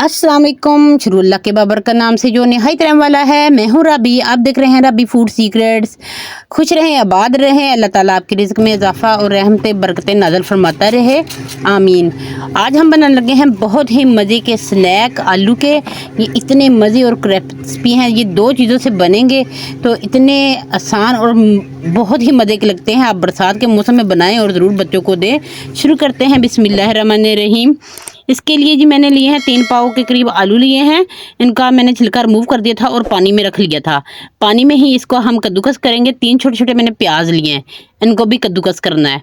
अस्सलाम वालेकुम। शुरुल्लाह के बाबर का नाम से जो नहायत रहम वाला है। मैं हूँ रबी, आप देख रहे हैं रबी फूड सीक्रेट्स। खुश रहें, आबाद रहें, अल्लाह ताला आपकी रिज़्क में इजाफ़ा और रहमतें बरकतें नाज़िल फरमाता रहे, आमीन। आज हम बनाने लगे हैं बहुत ही मज़े के स्नैक आलू के। ये इतने मज़े और क्रिस्पी हैं, ये दो चीज़ों से बनेंगे तो इतने आसान और बहुत ही मज़े के लगते हैं। आप बरसात के मौसम में बनाएं और ज़रूर बच्चों को दें। शुरू करते हैं बिस्मिल्लाहिर्रहमानिर्रहीम। इसके लिए जी मैंने लिए हैं 3 पाव के करीब आलू लिए हैं। इनका मैंने छिलका रिमूव कर दिया था और पानी में रख लिया था। पानी में ही इसको हम कद्दूकस करेंगे। 3 छोटे छोटे मैंने प्याज लिए हैं, इनको भी कद्दूकस करना है।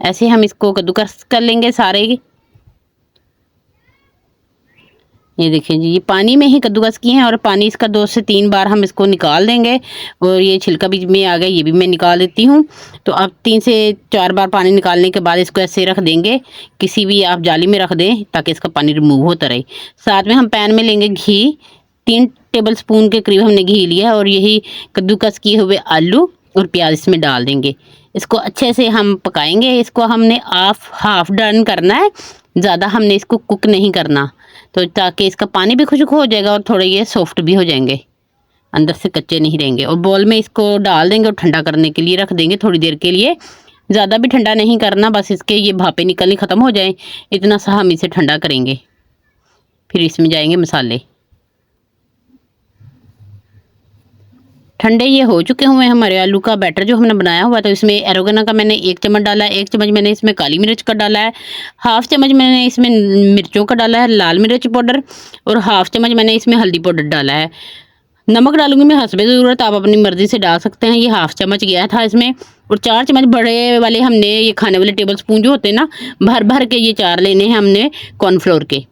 ऐसे हम इसको कद्दूकस कर लेंगे सारे। ये देखिए जी, ये पानी में ही कद्दूकस किए हैं और पानी इसका 2 से 3 बार हम इसको निकाल देंगे। और ये छिलका भी में आ गया, ये भी मैं निकाल देती हूँ। तो अब 3 से 4 बार पानी निकालने के बाद इसको ऐसे रख देंगे, किसी भी आप जाली में रख दें ताकि इसका पानी रिमूव होता रहे। साथ में हम पैन में लेंगे घी, 3 टेबल स्पून के करीब हमने घी लिया है और यही कद्दूकस किए हुए आलू और प्याज इसमें डाल देंगे। इसको अच्छे से हम पकाएंगे। इसको हमने हाफ डन करना है, ज़्यादा हमने इसको कुक नहीं करना, तो ताकि इसका पानी भी खुश्क हो जाएगा और थोड़े ये सॉफ्ट भी हो जाएंगे, अंदर से कच्चे नहीं रहेंगे। और बॉल में इसको डाल देंगे और ठंडा करने के लिए रख देंगे थोड़ी देर के लिए। ज़्यादा भी ठंडा नहीं करना, बस इसके ये भापें निकलनी ख़त्म हो जाए इतना सा हम इसे ठंडा करेंगे। फिर इसमें जाएंगे मसाले। ठंडे ये हो चुके हुए हैं हमारे आलू का बैटर जो हमने बनाया हुआ, तो इसमें एरोगेनो का मैंने 1 चम्मच डाला है। 1 चम्मच मैंने इसमें काली मिर्च का डाला है। हाफ चम्मच मैंने इसमें मिर्चों का डाला है, लाल मिर्च पाउडर। और हाफ चम्मच मैंने इसमें हल्दी पाउडर डाला है। नमक डालूंगी मैं हस्बे ज़रूरत, आप अपनी मर्ज़ी से डाल सकते हैं। ये हाफ चम्मच गया था इसमें। और 4 चम्मच बड़े वाले हमने, ये खाने वाले टेबल स्पून जो होते हैं ना, भर भर के ये 4 लेने हैं हमने कॉर्नफ्लोर के।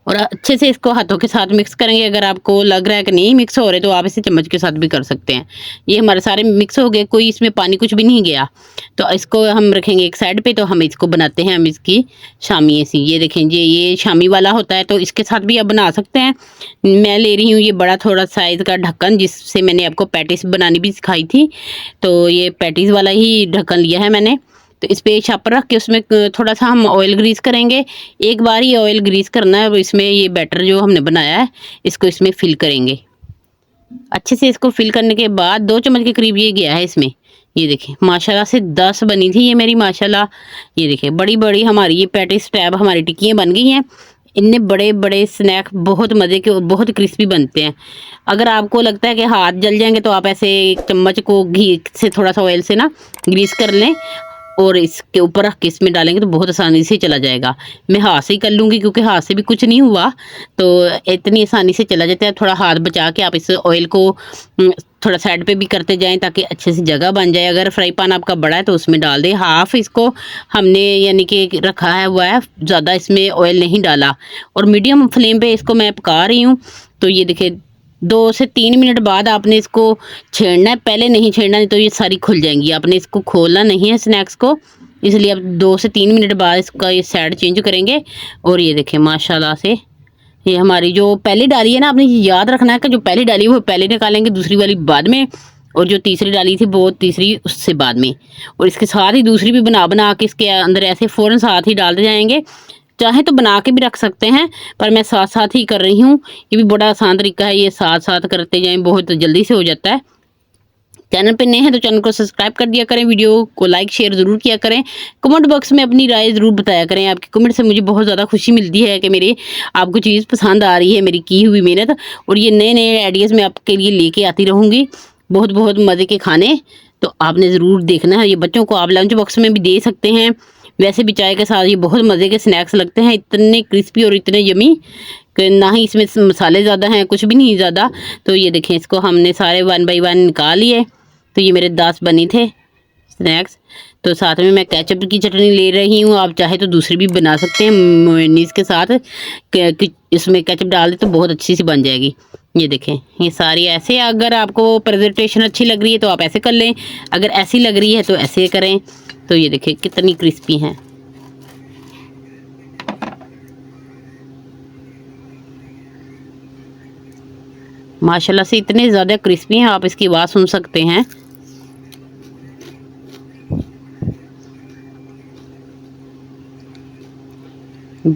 और अच्छे से इसको हाथों के साथ मिक्स करेंगे। अगर आपको लग रहा है कि नहीं मिक्स हो रहे तो आप इसे चम्मच के साथ भी कर सकते हैं। ये हमारे सारे मिक्स हो गए, कोई इसमें पानी कुछ भी नहीं गया। तो इसको हम रखेंगे एक साइड पे। तो हम इसको बनाते हैं हम इसकी शामी ऐसी। ये देखें जी, ये शामी वाला होता है तो इसके साथ भी आप बना सकते हैं। मैं ले रही हूँ ये बड़ा थोड़ा साइज़ का ढक्कन, जिससे मैंने आपको पैटिस बनानी भी सिखाई थी। तो ये पैटिस वाला ही ढक्कन लिया है मैंने। तो इस पे छापर रख के उसमें थोड़ा सा हम ऑयल ग्रीस करेंगे। एक बार ही ऑयल ग्रीस करना है। और इसमें ये बैटर जो हमने बनाया है इसको इसमें फिल करेंगे। अच्छे से इसको फिल करने के बाद 2 चम्मच के करीब ये गया है इसमें। ये देखें माशाल्लाह से 10 बनी थी ये मेरी माशाल्लाह। ये देखें बड़ी बड़ी हमारी ये पैटिस टैब हमारी टिक्कियाँ बन गई हैं। इनने बड़े बड़े स्नैक बहुत मज़े के और बहुत क्रिस्पी बनते हैं। अगर आपको लगता है कि हाथ जल जाएंगे तो आप ऐसे चम्मच को घी से थोड़ा सा ऑयल से ना ग्रीस कर लें और इसके ऊपर रख के इसमें डालेंगे तो बहुत आसानी से चला जाएगा। मैं हाथ से ही कर लूँगी क्योंकि हाथ से भी कुछ नहीं हुआ, तो इतनी आसानी से चला जाता है। थोड़ा हाथ बचा के आप इस ऑयल को थोड़ा साइड पे भी करते जाएं ताकि अच्छे से जगह बन जाए। अगर फ्राई पैन आपका बड़ा है तो उसमें डाल दें। हाफ इसको हमने यानी कि रखा है हुआ है, ज़्यादा इसमें ऑयल नहीं डाला। और मीडियम फ्लेम पे इसको मैं पका रही हूँ। तो ये देखिए 2 से 3 मिनट बाद आपने इसको छेड़ना है, पहले नहीं छेड़ना, नहीं तो ये सारी खुल जाएंगी। आपने इसको खोलना नहीं है स्नैक्स को, इसलिए आप 2 से 3 मिनट बाद इसका ये साइड चेंज करेंगे। और ये देखें माशाल्लाह से ये हमारी जो पहले डाली है ना, आपने याद रखना है कि जो पहले डाली वो पहले निकालेंगे, दूसरी वाली बाद में, और जो तीसरी डाली थी वो तीसरी उससे बाद में। और इसके साथ ही दूसरी भी बना बना के इसके अंदर ऐसे फ़ौरन साथ ही डालते जाएंगे। चाहे तो बना के भी रख सकते हैं, पर मैं साथ साथ ही कर रही हूँ। ये भी बड़ा आसान तरीका है, ये साथ साथ करते जाएं, बहुत जल्दी से हो जाता है। चैनल पे नए हैं तो चैनल को सब्सक्राइब कर दिया करें, वीडियो को लाइक शेयर ज़रूर किया करें। कमेंट बॉक्स में अपनी राय ज़रूर बताया करें। आपके कमेंट से मुझे बहुत ज़्यादा खुशी मिलती है कि मेरे आपको चीज़ पसंद आ रही है, मेरी की हुई मेहनत। और ये नए नए आइडियाज़ मैं आपके लिए लेके आती रहूँगी, बहुत बहुत मज़े के खाने। तो आपने ज़रूर देखना है। ये बच्चों को आप लंच बॉक्स में भी दे सकते हैं, वैसे भी चाय के साथ ये बहुत मज़े के स्नैक्स लगते हैं। इतने क्रिस्पी और इतने यमी कि ना ही इसमें मसाले ज़्यादा हैं, कुछ भी नहीं ज़्यादा। तो ये देखें इसको हमने सारे 1 बाय 1 निकाल लिए। तो ये मेरे 10 बने थे स्नैक्स। तो साथ में मैं केचप की चटनी ले रही हूँ, आप चाहे तो दूसरी भी बना सकते हैं मेयोनीज के साथ। इसमें केचप डाल दे तो बहुत अच्छी सी बन जाएगी। ये देखें ये सारी ऐसे, अगर आपको प्रेजेंटेशन अच्छी लग रही है तो आप ऐसे कर लें, अगर ऐसी लग रही है तो ऐसे करें। तो ये देखें कितनी क्रिस्पी हैं। माशाल्लाह से इतने ज़्यादा क्रिस्पी हैं, आप इसकी आवाज़ सुन सकते हैं।